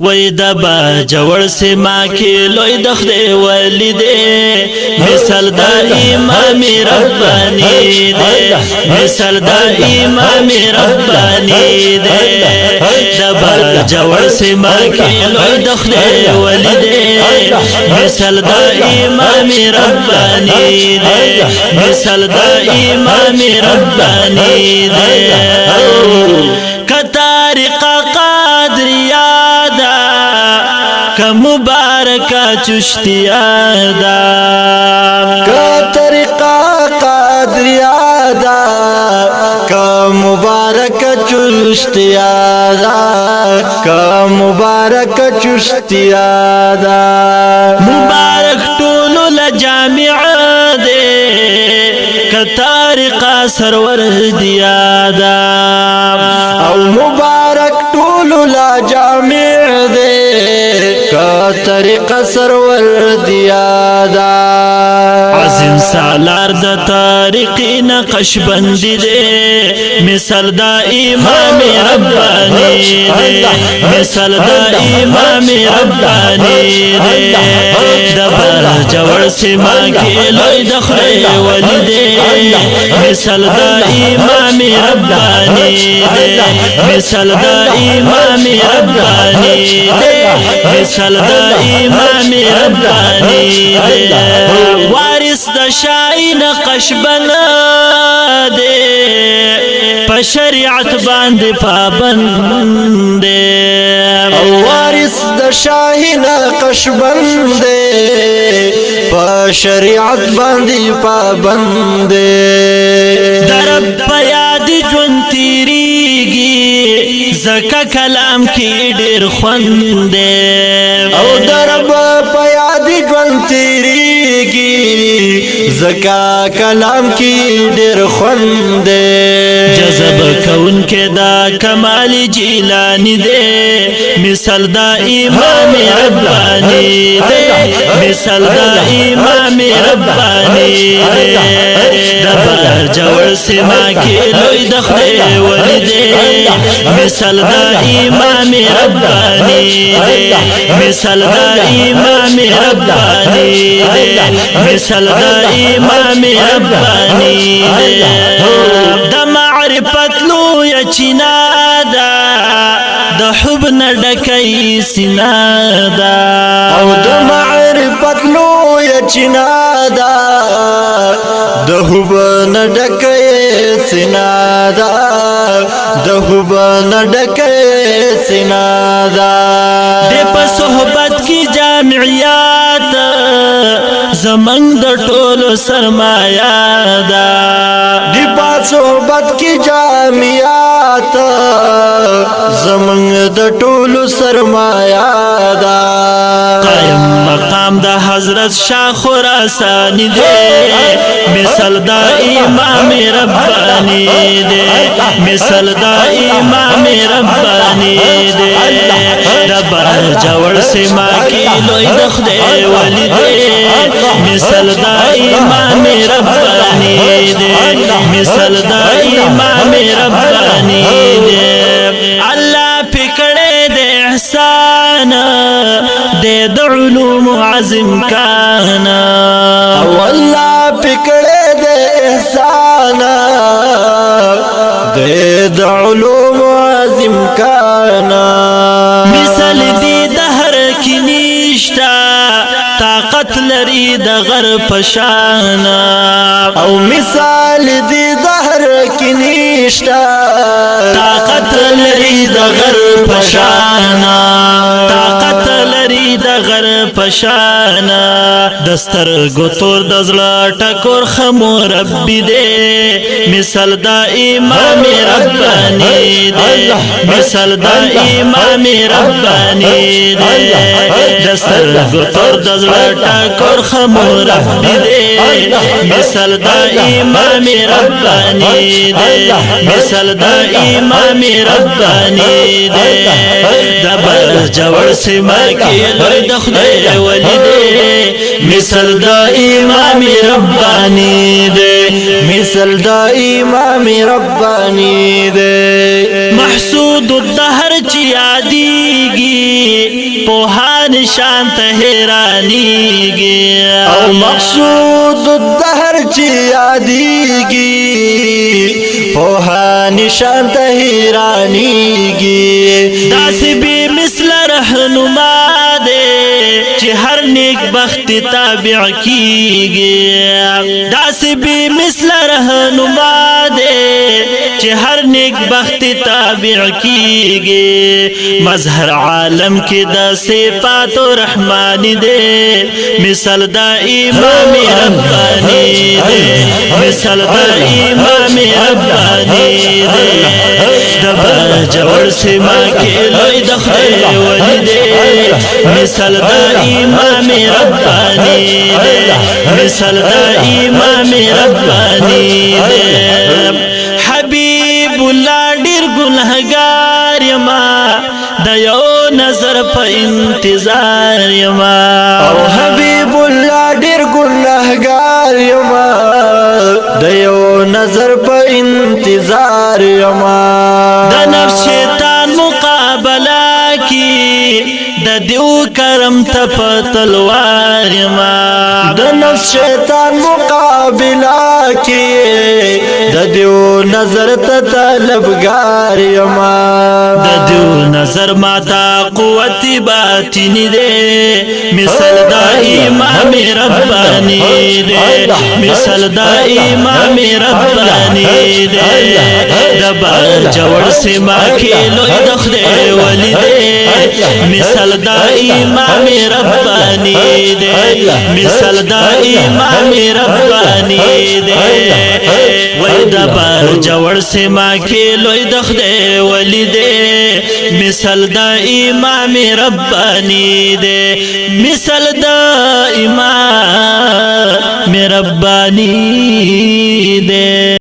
وای دبا جوړ سما کې لوی د خدای ولی دی مثال د امام ربانی دی مثال د امام ربانی دی دبا جوړ سما کې لوی د خدای ولی دی مثال د امام ربانی دی مثال د امام ربانی دی کطریقه قادریه مبارکہ چشتیہ دا کا طریقہ قادریہ دا کا مبارکہ چشتیہ دا کا مبارکہ چشتیہ دا مبارک طولو لجامع دے کا طریقہ سرور دیا دا او مبارک طولو لجامع دے کا طریقہ سرور دیا دا عظیم سالار دا طریقی نقش بندی دے مثال دا امام ربانی دے مثال دا امام ربانی دے دبر جوڑ سما کی لوی دخل ولی دے مثال دا امام ربانی دے مثال دا امام ربانی دے مثال دا امام ربانی دے وارث دا شاہی نقش بنا دے پا شریعت باند پابند دے وارث دا شاہی نقش بندے پا شریعت باندی پابند دے درب پیاد جون تیریگی زکا کلام کی دیر خوندے او درب پیادی جون تیریگی زکا کلام کی دیر خوندے جذب کون کے دا کمال جیلانی دے مثال دا امام ربانی دے مثال دا امام ربانی دے دبر جوڑ سما کی لوی دخل ولی دے مثال دا امام ربانی دے مثال دا امام ربانی دے مثال دا امام ربانی دے دا معرفت لو یا چینا دا دا حب نڈکی سینا دا او دا معرفت لو یا چینا دا دا حب نڈکی سینا دا دا حب نڈکی سینا دا دے پا صحبت کی جامعیات زمانگ دا ٹولو سرمایہ دا دی پا صحبت کی جامعیات زمانگ دا ٹولو سرمایہ دا قائم مقام دا حضرت شاہ خراسانی دے مثال دا امام ربانی دے مثال دا امام ربانی دے دبر جوڑ سما کی لوی دخدے ولی دے مثال دا امام ربانی دے مثال دا امام ربانی دے اللہ پکڑے دے احسان دے دا علوم عظم کانا واللہ پکڑے دے احسان دے دا علوم عظم کانا مثال دی دہر کی نیشتا طاقت لری دا غر پشانا او مثال دی دہر کی نیشتا طاقت لری دا غر پشانا طاقت لری دا غر پشانا دستر گتور دزلا ٹکور خمو ربی دے مثال دا امام ربانی دے مثال دا امام ربانی دے دستر گتور دزلا ٹکور خمو ربی دے مثال دا امام ربانی دے مثال دا امام ربانی دے دبر جوڑ سما کی لوی د خدای ولی دی مثل د امام ربانی دی مثل دا امام ربانی دے محسود الدهر چی یادیگی پوہان شانت حیرانیگی او مقصود الدهر چی یادیگی پوہا نشان تحیرانیگی داسی بی مثل رہنما دے چی ہر نیک بخت تابع کیگی داسی بی مثل رہنما دے چی ہر نیک بخت تابع کیگی مظہر عالم کی دا صفات رحمانی دے مثل دا امام ربانی دے مثل دا امام ربانی دے دبا جوڑ سے ماں کے لوی دخدے ولی دے مثل دا امام ربانی دے مثل دا امام ربانی دے حبیب اللہ ڈیر گنہگار یما دا یو نظر پا انتظار یما او حبیب اللہ ڈیر گناہگار یما دیو نظر پا انتظار یما دا نفس شیطان مقابلہ کی دا دیو کرم تپ تلوار یما دا نفس شیطان مقابلہ کی دا دیو نظر طلبگار یما دا دیو نظر ماتا قوت باطنی دے مثل دا امام ربانی دے مثل دا امام ربانی دے دبا جوڑ سے ماں کے لوی دخدے ولی دے مثل دا امام ربانی دے مثل دا امام ربانی دے وی دبا جوڑ سے ماں کے لوی دخدے ولی دے مثل دا امام ربانی دے مثل دا امام ربانی دے